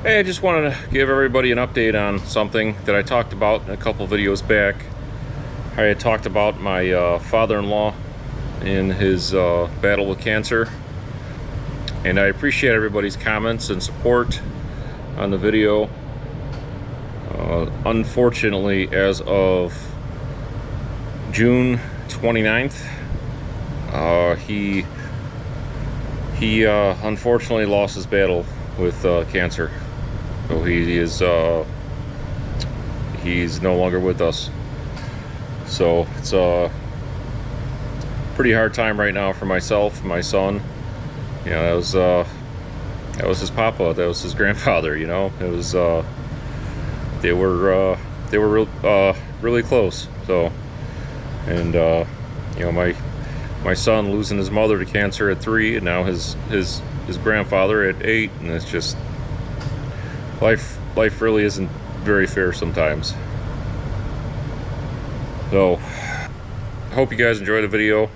Hey, I just wanted to give everybody an update on something that I talked about in a couple videos back. I had talked about my father-in-law in his battle with cancer, and I appreciate everybody's comments and support on the video. Unfortunately, as of June 29th, he unfortunately lost his battle with cancer. So he's no longer with us. So it's a pretty hard time right now for myself, my son. You know, that was his papa, that was his grandfather. You know, it was they were really close. So, and you know, my son losing his mother to cancer at 3, and now his grandfather at 8, and it's just life really isn't very fair sometimes. So I hope you guys enjoyed the video.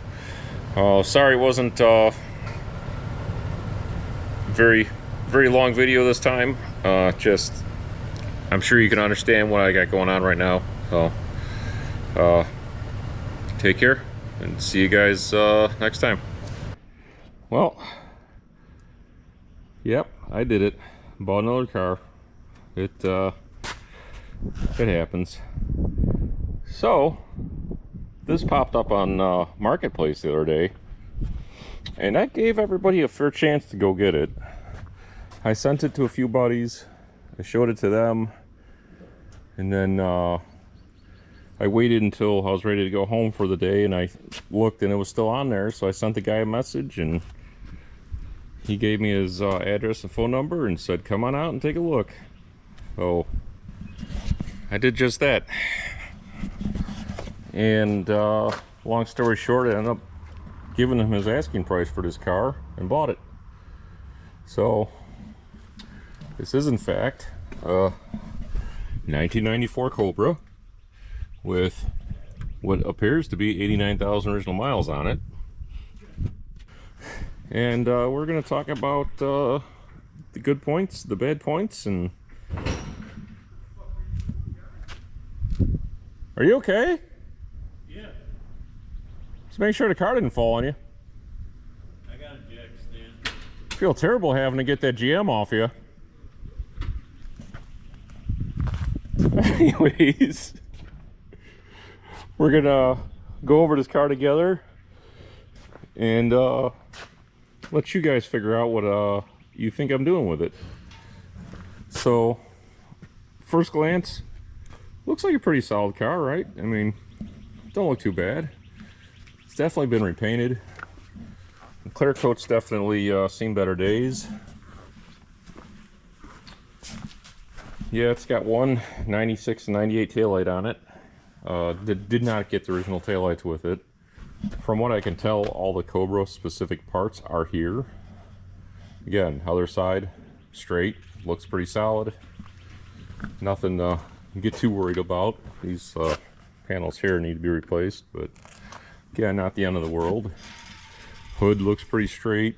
Sorry it wasn't very long video this time. Just I'm sure you can understand what I got going on right now. So take care and see you guys next time. Well, yep, I did it. Bought another car. It happens. So this popped up on Marketplace the other day, and that gave everybody a fair chance to go get it. I sent it to a few buddies, I showed it to them, and then I waited until I was ready to go home for the day, and I looked and it was still on there, so I sent the guy a message, and he gave me his address and phone number and said come on out and take a look. So I did just that, and long story short, I ended up giving him his asking price for this car and bought it. So this is in fact a 1994 Cobra with what appears to be 89,000 original miles on it. And we're going to talk about the good points, the bad points, and... Are you okay? Yeah. Just make sure the car didn't fall on you. I got a jack stand. I feel terrible having to get that GM off you. Anyways, we're gonna go over this car together and let you guys figure out what you think I'm doing with it. So, first glance, looks like a pretty solid car, right? I mean, don't look too bad. It's definitely been repainted. The clear coat's definitely seen better days. Yeah, it's got one 96 and 98 taillight on it. Did not get the original taillights with it. From what I can tell, all the Cobra specific parts are here. Again, other side, straight, looks pretty solid. Nothing to get too worried about. These panels here need to be replaced, but again, not the end of the world. Hood looks pretty straight.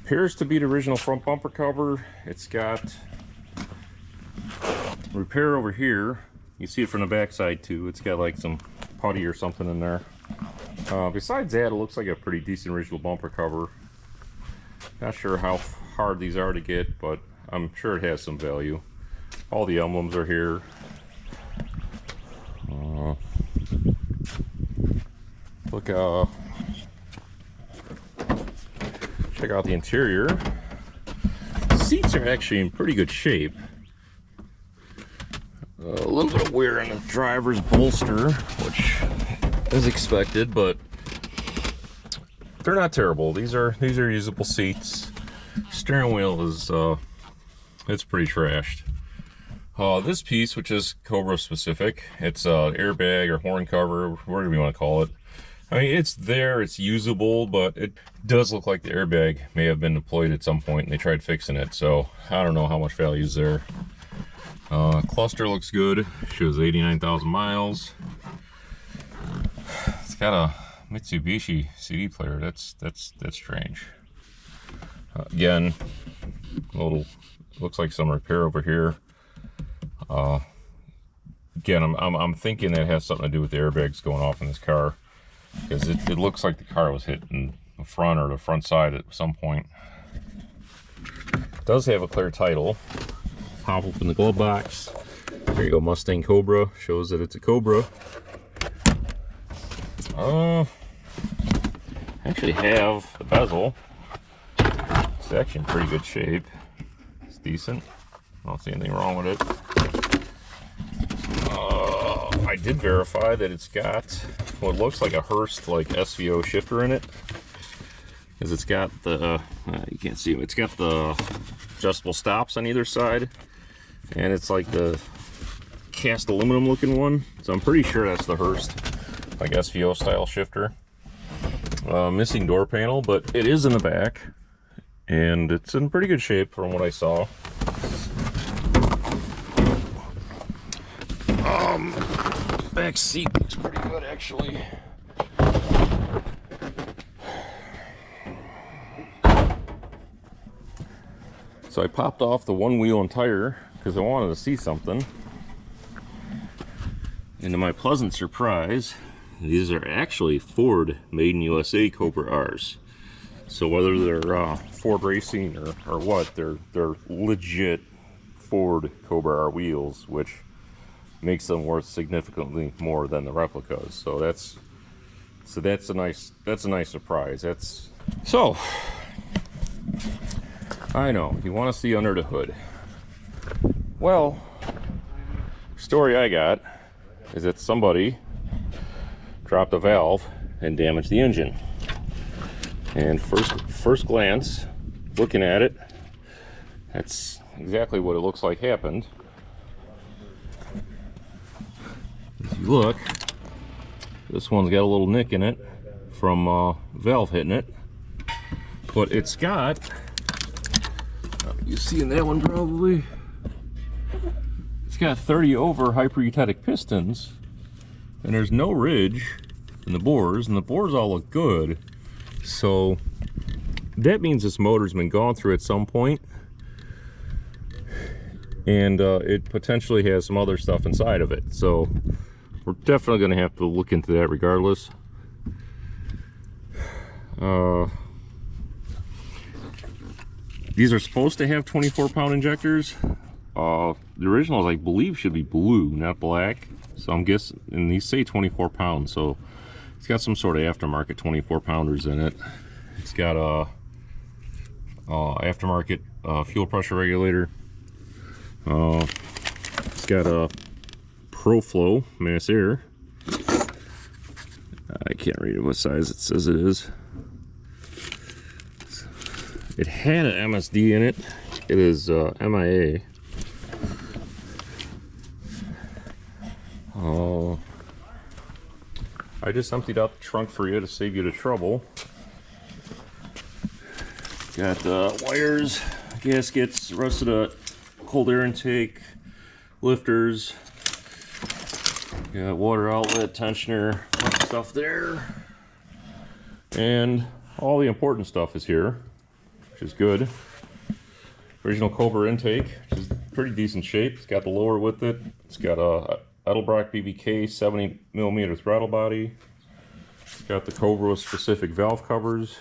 Appears to be the original front bumper cover. It's got repair over here. You see it from the back side too. It's got like some putty or something in there. Besides that, it looks like a pretty decent original bumper cover. Not sure how hard these are to get, but I'm sure it has some value. All the emblems are here. Check out the interior. The seats are actually in pretty good shape. A little bit of wear on the driver's bolster, which is expected, but they're not terrible. These are usable seats. Steering wheel is it's pretty trashed. This piece, which is Cobra specific, it's airbag or horn cover, whatever you want to call it. I mean, it's there, it's usable, but it does look like the airbag may have been deployed at some point and they tried fixing it, so I don't know how much value is there. Cluster looks good, shows 89,000 miles. It's got a Mitsubishi CD player. That's strange. Again, a little looks like some repair over here. Again, I'm thinking that has something to do with the airbags going off in this car, because it looks like the car was hit in the front or the front side at some point. It does have a clear title. Pop open the glove box. There you go, Mustang Cobra. Shows that it's a Cobra. Actually have the bezel. It's actually in pretty good shape. It's decent. I don't see anything wrong with it. I did verify that it's got what looks like a Hurst like SVO shifter in it, because it's got the you can't see them. It's got the adjustable stops on either side, and it's like the cast aluminum looking one. So I'm pretty sure that's the Hurst like SVO style shifter. Missing door panel, but it is in the back, and it's in pretty good shape from what I saw. Back seat looks pretty good actually. So I popped off the one wheel and tire because I wanted to see something. And to my pleasant surprise, these are actually Ford Made in USA Cobra R's. So whether they're Ford Racing or what, they're legit Ford Cobra R wheels, which makes them worth significantly more than the replicas. So that's a nice surprise. So I know you want to see under the hood. Well, story I got is that somebody dropped a valve and damaged the engine. And first glance, looking at it, that's exactly what it looks like happened. If you look, this one's got a little nick in it from valve hitting it, but it's got, you see in that one probably, it's got 30 over hypereutatic pistons, and there's no ridge in the bores, and the bores all look good. So that means this motor's been gone through at some point, and it potentially has some other stuff inside of it. So we're definitely going to have to look into that regardless. These are supposed to have 24-pound injectors. The originals, I believe, should be blue, not black. So I'm guessing, and these say 24 pounds, so it's got some sort of aftermarket 24-pounders in it. It's got a aftermarket fuel pressure regulator. It's got a ProFlow mass air. I can't read it what size it says it is. It had an MSD in it. It is MIA. I just emptied out the trunk for you to save you the trouble. Got wires, gaskets, rest of the cold air intake, lifters. Got water outlet, tensioner, stuff there. And all the important stuff is here, which is good. Original Cobra intake, which is pretty decent shape. It's got the lower with it. It's got a Edelbrock BBK 70mm throttle body. It's got the Cobra specific valve covers.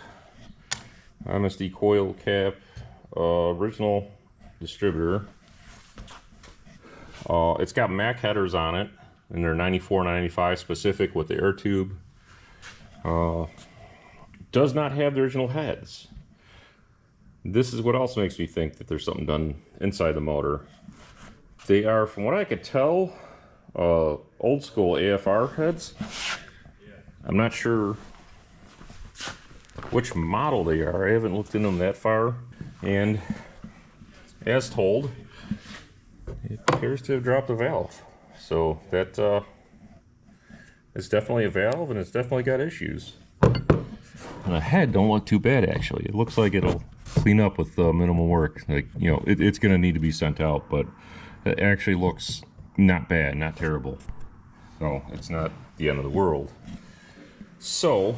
MSD coil cap. Original distributor. It's got Mac headers on it, and they're 94, 95 specific with the air tube. Does not have the original heads. This is what also makes me think that there's something done inside the motor. They are, from what I could tell, old school AFR heads. I'm not sure which model they are. I haven't looked into them that far. And as told, it appears to have dropped a valve. So that it's definitely a valve, and it's definitely got issues. And the head don't look too bad actually. It looks like it'll clean up with minimal work. Like, you know, it's gonna need to be sent out, but it actually looks not bad, not terrible. So it's not the end of the world. So,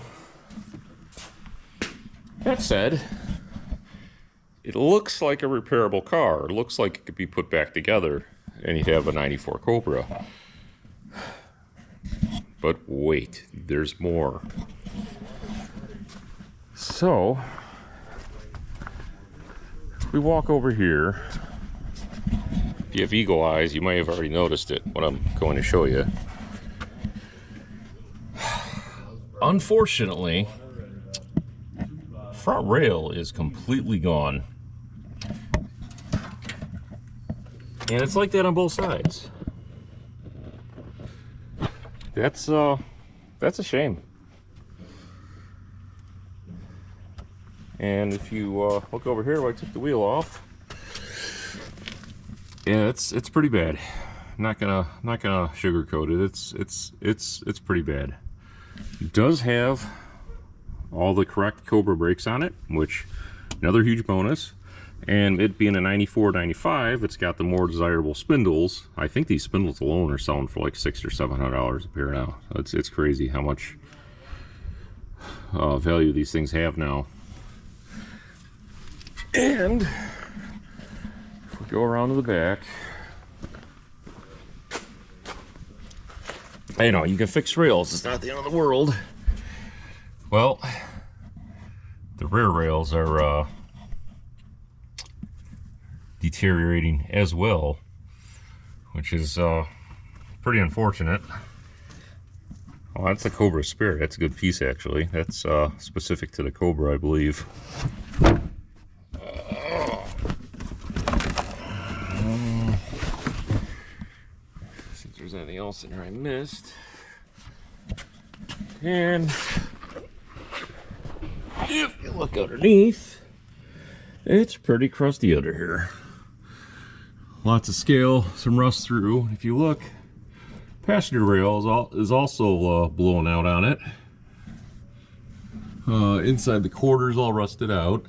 that said, it looks like a repairable car. It looks like it could be put back together and you'd have a 94 Cobra. But wait, there's more. So, we walk over here. If you have eagle eyes, you might have already noticed it, what I'm going to show you. Unfortunately, front rail is completely gone. And it's like that on both sides. That's a shame. And if you look over here where I took the wheel off, yeah, it's pretty bad. Not gonna sugarcoat it. It's pretty bad. It does have all the correct Cobra brakes on it, which another huge bonus. And it being a 94, 95, it's got the more desirable spindles. I think these spindles alone are selling for like $600 or $700 a pair now. It's crazy how much value these things have now. And if we go around to the back, you know, you can fix rails. It's not the end of the world. Well, the rear rails are deteriorating as well, which is pretty unfortunate. Oh, that's the Cobra Spirit. That's a good piece, actually. That's specific to the Cobra, I believe. See if there's anything else in here I missed. And if you look underneath, it's pretty crusty under here. Lots of scale, some rust through. If you look, passenger rail is also blowing out on it. Inside the quarters all rusted out.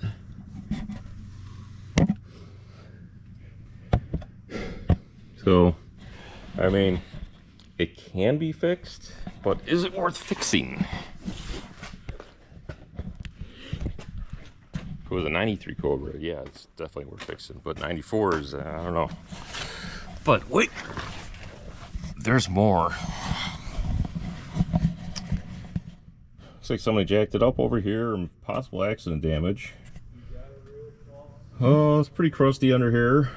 So, I mean, it can be fixed, but is it worth fixing? If it was a 93 Cobra, yeah, it's definitely worth fixing. But 94 is, I don't know. But wait, there's more. Looks like somebody jacked it up over here, and possible accident damage. Oh, it's pretty crusty under here.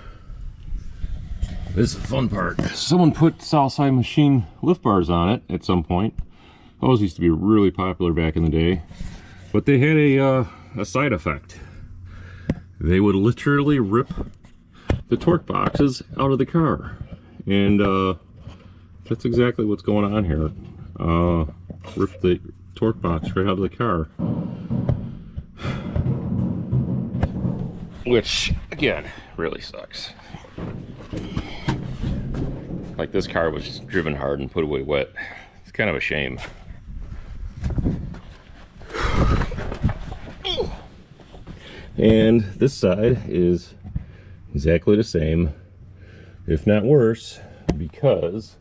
This is the fun part. Someone put Southside machine lift bars on it at some point. Those used to be really popular back in the day. But they had a side effect. They would literally rip the torque boxes out of the car. And that's exactly what's going on here. Rip the torque box right out of the car. Which, again, really sucks. Like, this car was just driven hard and put away wet. It's kind of a shame. And this side is exactly the same, if not worse, because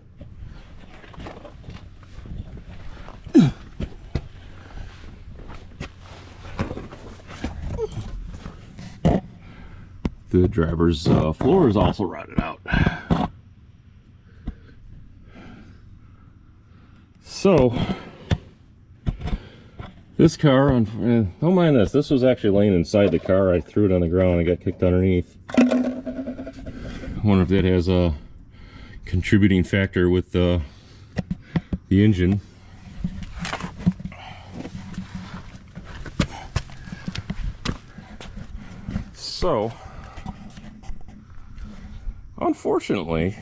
the driver's floor is also rotted out. So, this car, don't mind this, this was actually laying inside the car. I threw it on the ground and got kicked underneath. I wonder if that has a contributing factor with the engine. So, unfortunately,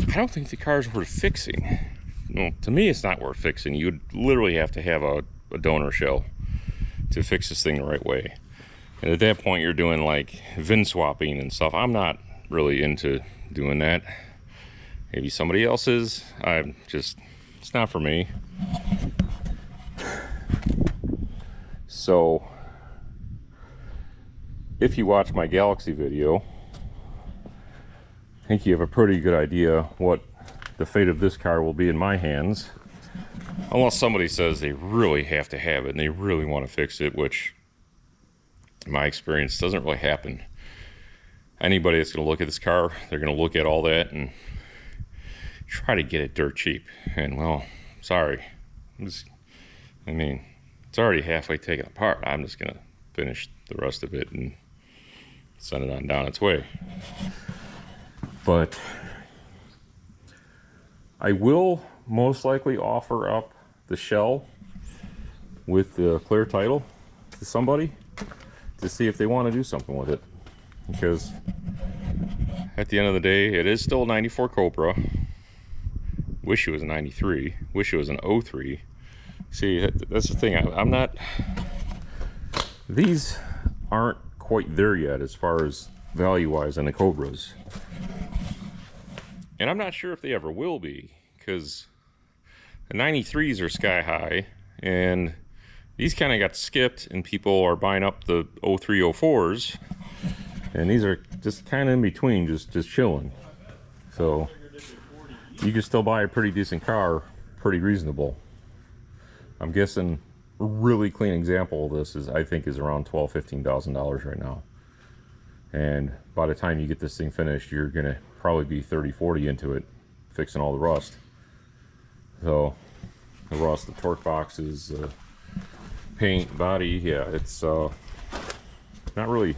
I don't think the car's worth fixing. No, to me, it's not worth fixing. You'd literally have to have a donor shell to fix this thing the right way. And at that point, you're doing like VIN swapping and stuff. I'm not really into doing that. Maybe somebody else is. It's not for me. So, if you watch my Galaxy video, I think you have a pretty good idea what the fate of this car will be in my hands. Unless somebody says they really have to have it and they really want to fix it, which in my experience doesn't really happen. Anybody that's going to look at this car, they're going to look at all that and try to get it dirt cheap. And well, sorry. I mean, it's already halfway taken apart. I'm just going to finish the rest of it and send it on down its way. But I will most likely offer up the shell with the clear title to somebody to see if they want to do something with it. Because at the end of the day, it is still a 94 Cobra. Wish it was a 93. Wish it was an 03. See, that's the thing. I'm not... These aren't quite there yet as far as value-wise on the Cobras. And I'm not sure if they ever will be, because the 93s are sky high, and these kind of got skipped, and people are buying up the 03, 04s, and these are just kind of in between, just chilling. So you can still buy a pretty decent car, pretty reasonable. I'm guessing a really clean example of this is, I think, is around $12,000–$15,000 right now. And by the time you get this thing finished, you're gonna probably be 30–40 into it, fixing all the rust. So the rust, the torque boxes, paint, body, yeah, it's not really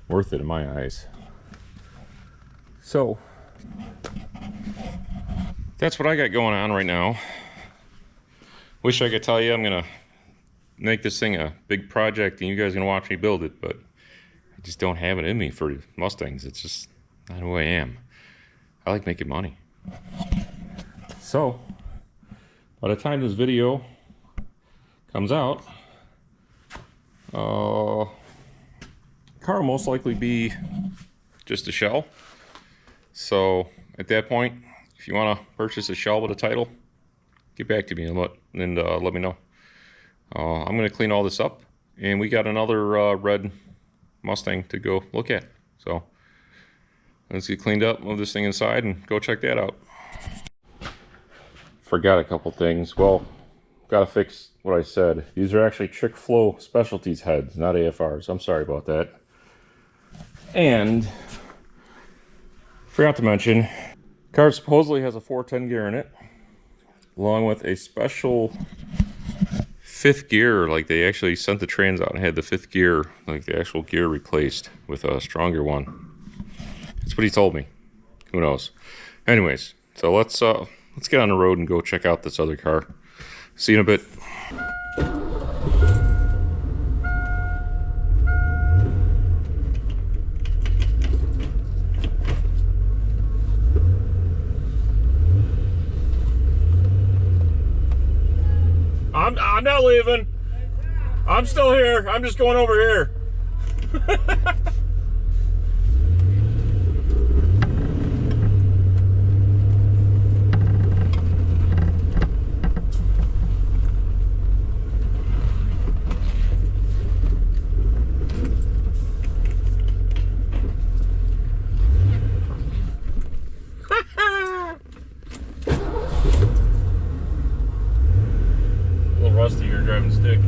worth it in my eyes. So that's what I got going on right now. Wish I could tell you I'm gonna make this thing a big project and you guys are gonna watch me build it, but I just don't have it in me for Mustangs. It's just not who I am. I like making money. So by the time this video comes out, car will most likely be just a shell. So at that point, if you want to purchase a shell with a title, get back to me and let me know. I'm going to clean all this up, and we got another red Mustang to go look at. So let's get cleaned up, move this thing inside, and go check that out. Forgot a couple things. Well, gotta fix what I said. These are actually Chick-fil-A Specialties heads, not AFRs. I'm sorry about that. And forgot to mention, car supposedly has a 410 gear in it, along with a special 5th gear. Like, they actually sent the trans out and had the 5th gear, like the actual gear, replaced with a stronger one. That's what he told me. Who knows? Anyways, so let's get on the road and go check out this other car. See you in a bit. I'm not leaving. I'm still here. I'm just going over here. Rusty here driving stick.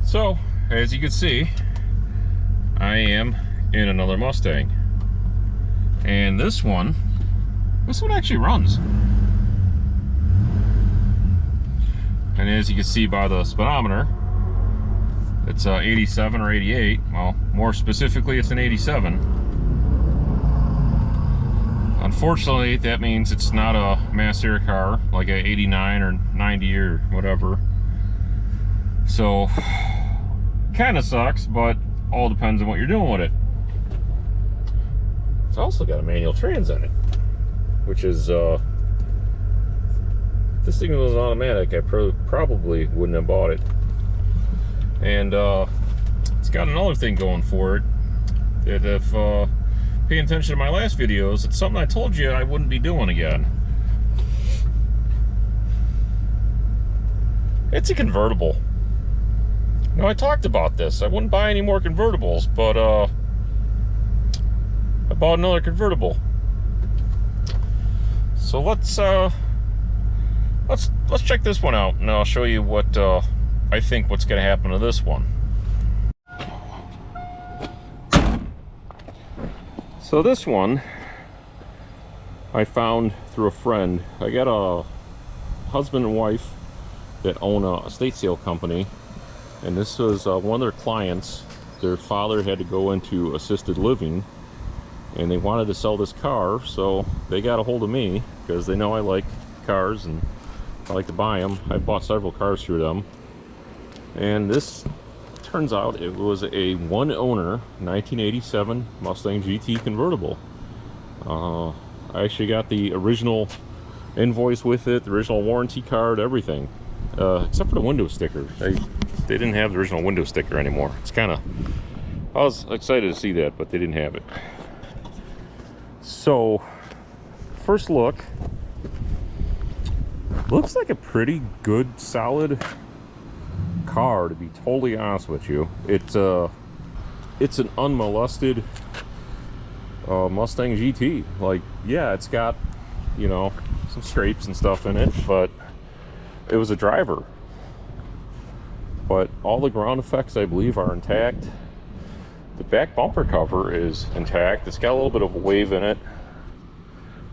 So, as you can see, I am in another Mustang. And this one actually runs. And as you can see by the speedometer, it's 87 or 88. Well, more specifically, it's an 87. Unfortunately, that means it's not a mass air car like a 89 or 90 or whatever. So, kind of sucks, but all depends on what you're doing with it. It's also got a manual trans in it, which is, if this thing was automatic, I probably wouldn't have bought it. And it's got another thing going for it, that if paying attention to my last videos, it's something I told you I wouldn't be doing again. It's a convertible. Now, I talked about this. I wouldn't buy any more convertibles, but I bought another convertible. So let's check this one out, and I'll show you what I think what's going to happen to this one. So this one I found through a friend. I got a husband and wife that own a estate sale company, and this was one of their clients. Their father had to go into assisted living, and they wanted to sell this car, so they got a hold of me because they know I like cars and I like to buy them. I bought several cars through them, and this turns out it was a one owner 1987 Mustang GT convertible. I actually got the original invoice with it, the original warranty card, everything, except for the window sticker. They didn't have the original window sticker anymore. It's kind of, I was excited to see that, but they didn't have it. So first look, looks like a pretty good solid car, to be totally honest with you. It's an unmolested Mustang GT. Like, yeah, it's got, you know, some scrapes and stuff in it, but it was a driver. But all the ground effects, I believe, are intact. The back bumper cover is intact. It's got a little bit of a wave in it.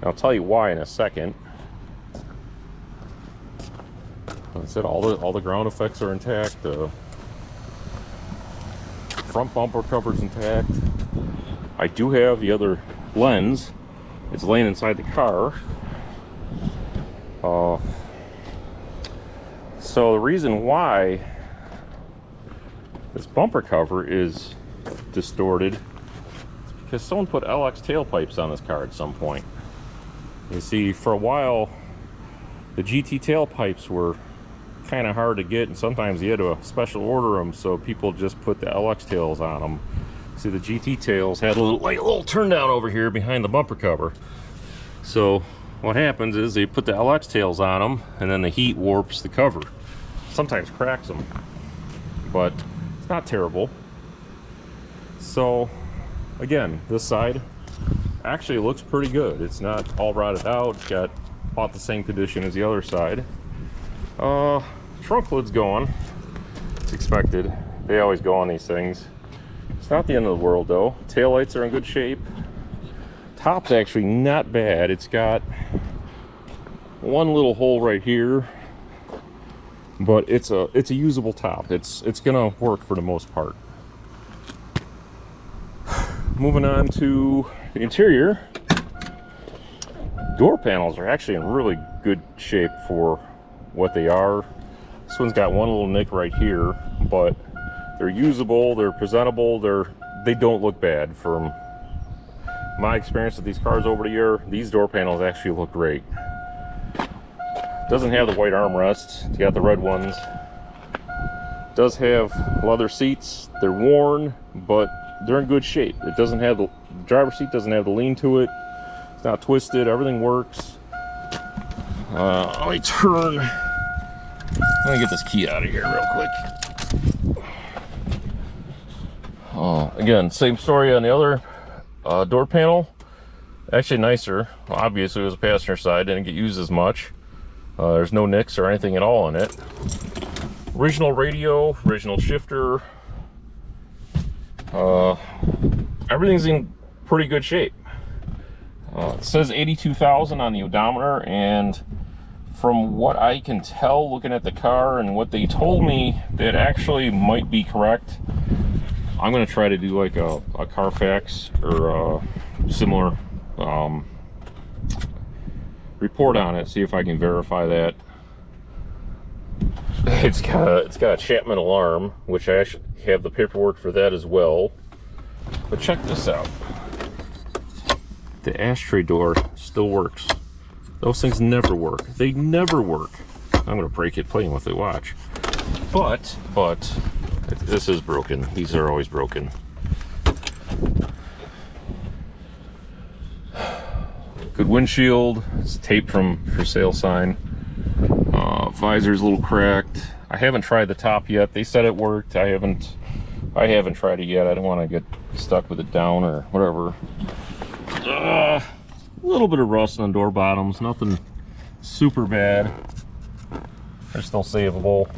I'll tell you why in a second. Like I said, all the ground effects are intact. The front bumper cover's intact. I do have the other lens. It's laying inside the car. So the reason why this bumper cover is distorted is because someone put LX tailpipes on this car at some point. You see, for a while, the GT tailpipes were kind of hard to get, and sometimes you had to special order them, so people just put the LX tails on them. See, the GT tails had a little turn down over here behind the bumper cover. So what happens is they put the LX tails on them, and then the heat warps the cover. Sometimes cracks them, but it's not terrible. So again, this side actually looks pretty good. It's not all rotted out. It's got about the same condition as the other side. Trunk lid's going. It's expected. They always go on these things. It's not the end of the world though. Taillights are in good shape. Top's actually not bad. It's got one little hole right here, but it's a usable top. It's gonna work for the most part. Moving on to the interior. Door panels are actually in really good shape for what they are. This one's got one little nick right here, but they're usable, they're presentable, they don't look bad. From my experience with these cars over the year, these door panels actually look great. Doesn't have the white armrests, it's got the red ones. Does have leather seats. They're worn, but they're in good shape. It doesn't have the driver's seat doesn't have the lean to it. It's not twisted. Everything works. Let me turn. Let me get this key out of here real quick. Again, same story on the other door panel. Actually nicer. Obviously, it was a passenger side. Didn't get used as much. There's no nicks or anything at all in it. Original radio, original shifter. Everything's in pretty good shape. It says 82,000 on the odometer, and from what I can tell looking at the car and what they told me, that actually might be correct. I'm going to try to do like a Carfax or a similar report on it, see if I can verify that. It's got a Chapman alarm, which I actually have the paperwork for that as well. But check this out. The ashtray door still works. Those things never work. They never work. I'm gonna break it playing with it, watch. But this is broken. These are always broken. Good windshield. It's taped from for sale sign. Visor's a little cracked. I haven't tried the top yet. They said it worked. I haven't tried it yet. I don't want to get stuck with it down or whatever. A little bit of rust on door bottoms, nothing super bad. They're still savable.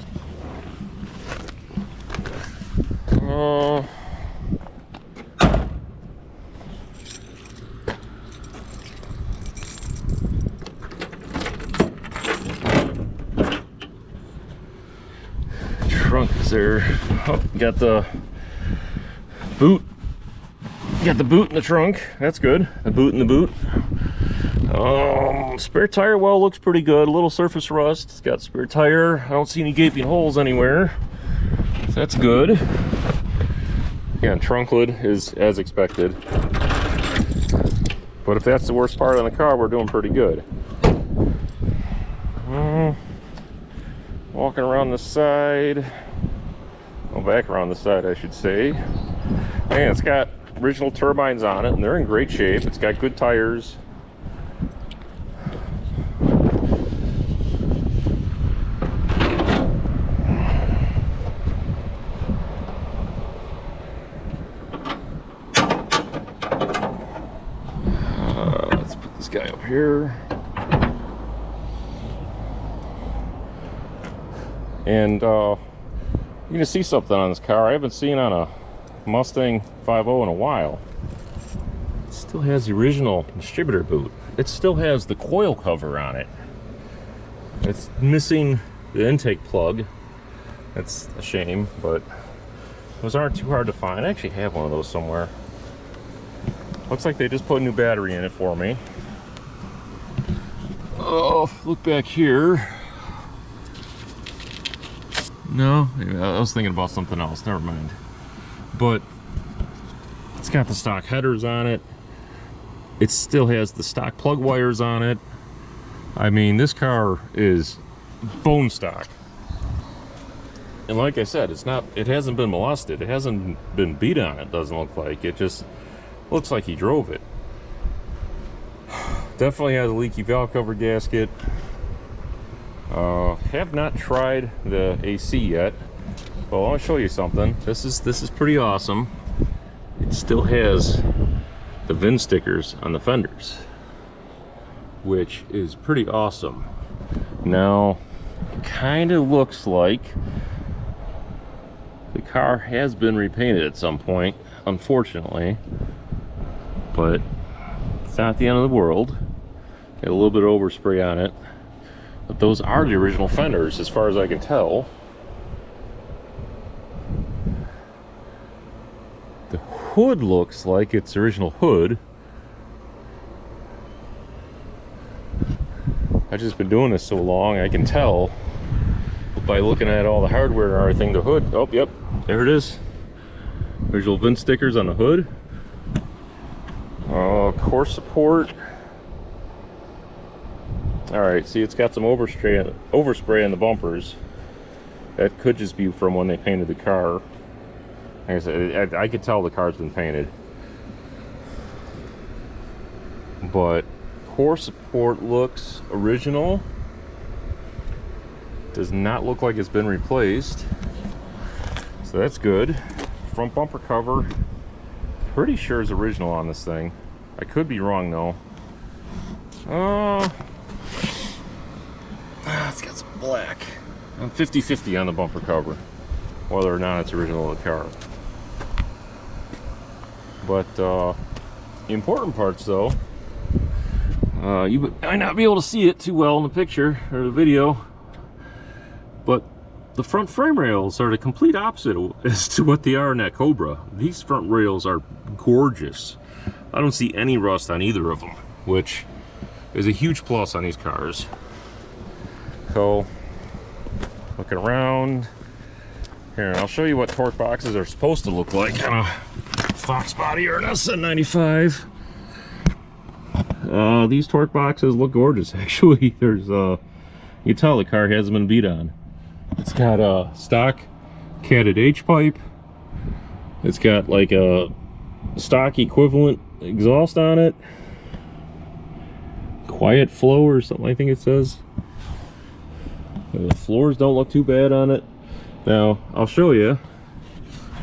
Trunk is there. Oh, got the boot. Got the boot in the trunk. That's good. The boot in the boot. Spare tire well looks pretty good. A little surface rust. It's got spare tire. I don't see any gaping holes anywhere. So that's good. Again, trunk lid is as expected. But if that's the worst part on the car, we're doing pretty good. Walking around the side. Well, back around the side, I should say. And it's got original turbines on it, and they're in great shape. It's got good tires. Let's put this guy up here. And you're gonna see something on this car I haven't seen on a Mustang 5.0 in a while. It still has the original distributor boot. It still has the coil cover on it. It's missing the intake plug. That's a shame, but those aren't too hard to find. I actually have one of those somewhere. Looks like they just put a new battery in it for me. Oh, look back here. No, I was thinking about something else. Never mind. But it's got the stock headers on it. It still has the stock plug wires on it. I mean, this car is bone stock. And like I said, it hasn't been molested. It hasn't been beat on, it doesn't look like. It just looks like he drove it. Definitely has a leaky valve cover gasket. Have not tried the AC yet. Well, I'll show you something. This is pretty awesome. It still has the VIN stickers on the fenders, which is pretty awesome. Now, it kind of looks like the car has been repainted at some point, unfortunately, but it's not the end of the world. Got a little bit of overspray on it, but those are the original fenders as far as I can tell. The hood looks like it's the original hood. I've just been doing this so long, I can tell by looking at all the hardware and everything. The hood, oh yep, there it is. Original VIN stickers on the hood. Core support. Alright, see, it's got some overspray on the bumpers. That could just be from when they painted the car. Like I said, I could tell the car's been painted. But core support looks original. Does not look like it's been replaced. So that's good. Front bumper cover, pretty sure is original on this thing. I could be wrong though. It's got some black. I'm 50-50 on the bumper cover, whether or not it's original to the car. But the important parts though, you might not be able to see it too well in the picture or the video, but the front frame rails are the complete opposite as to what they are in that Cobra. These front rails are gorgeous. I don't see any rust on either of them, which is a huge plus on these cars. So, looking around here, I'll show you what torque boxes are supposed to look like on a Fox body or an SN95. These torque boxes look gorgeous, actually. There's you tell the car hasn't been beat on. It's got a stock catted H pipe. It's got like a stock equivalent exhaust on it. Quiet flow or something, I think it says. The floors don't look too bad on it. Now, I'll show you.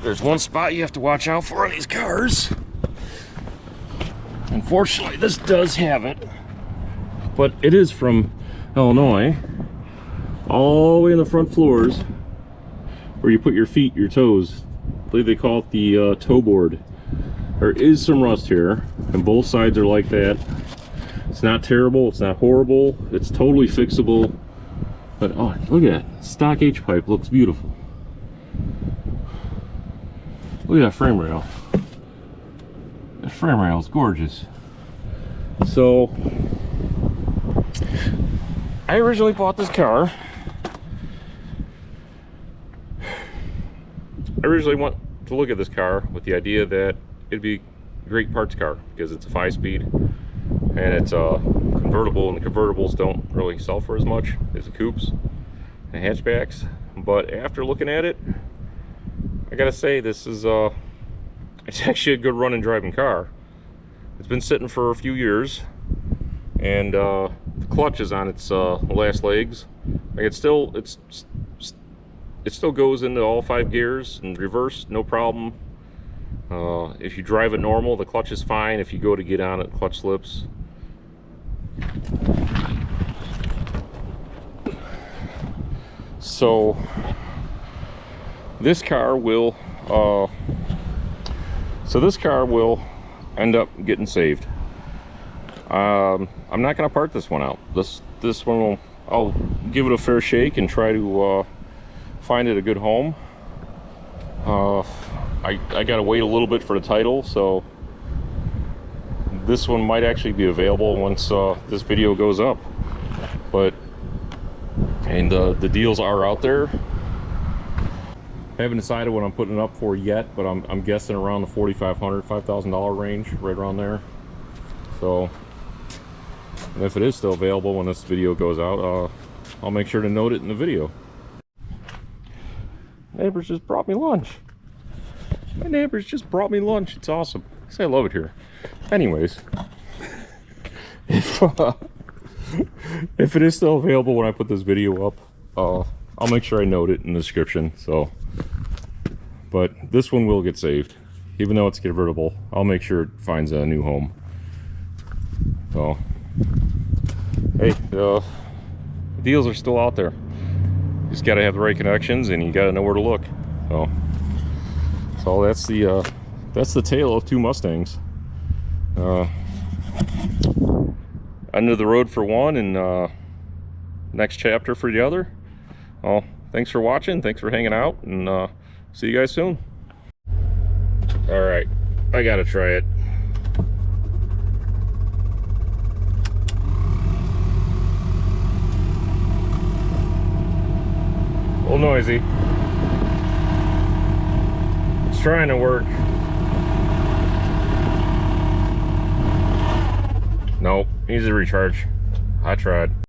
There's one spot you have to watch out for on these cars. Unfortunately, this does have it, but it is from Illinois. All the way in the front floors, where you put your feet, your toes. I believe they call it the toe board. There is some rust here, and both sides are like that. It's not terrible, it's not horrible, it's totally fixable. But oh, look at that. Stock H-pipe looks beautiful. Look at that frame rail. That frame rail is gorgeous. So, I originally bought this car. I originally went to look at this car with the idea that it'd be a great parts car because it's a 5-speed and it's a convertible, and the convertibles don't really sell for as much as the coupes and hatchbacks. But after looking at it, I gotta say this is it's actually a good running driving car. It's been sitting for a few years, and the clutch is on its last legs. Like it still goes into all 5 gears and reverse, no problem. If you drive it normal, the clutch is fine. If you go to get on it, clutch slips. So this car will end up getting saved. I'm not gonna part this one out. This one I'll give it a fair shake and try to find it a good home. I gotta wait a little bit for the title, so this one might actually be available once this video goes up. But the deals are out there. I haven't decided what I'm putting it up for yet, but I'm guessing around the $4,500, $5,000 range, right around there. So, and if it is still available when this video goes out, I'll make sure to note it in the video. Neighbors just brought me lunch. My neighbors just brought me lunch. It's awesome. I love it here. Anyways, if it is still available when I put this video up, I'll make sure I note it in the description. So, but this one will get saved, even though it's convertible. I'll make sure it finds a new home. So, hey, deals are still out there. You just gotta have the right connections, and you gotta know where to look. So that's the tale of 2 Mustangs. End of the road for one, and next chapter for the other. Well, thanks for watching, thanks for hanging out, and see you guys soon. All right, I gotta try it. A little noisy. It's trying to work. Nope, needs to recharge. I tried.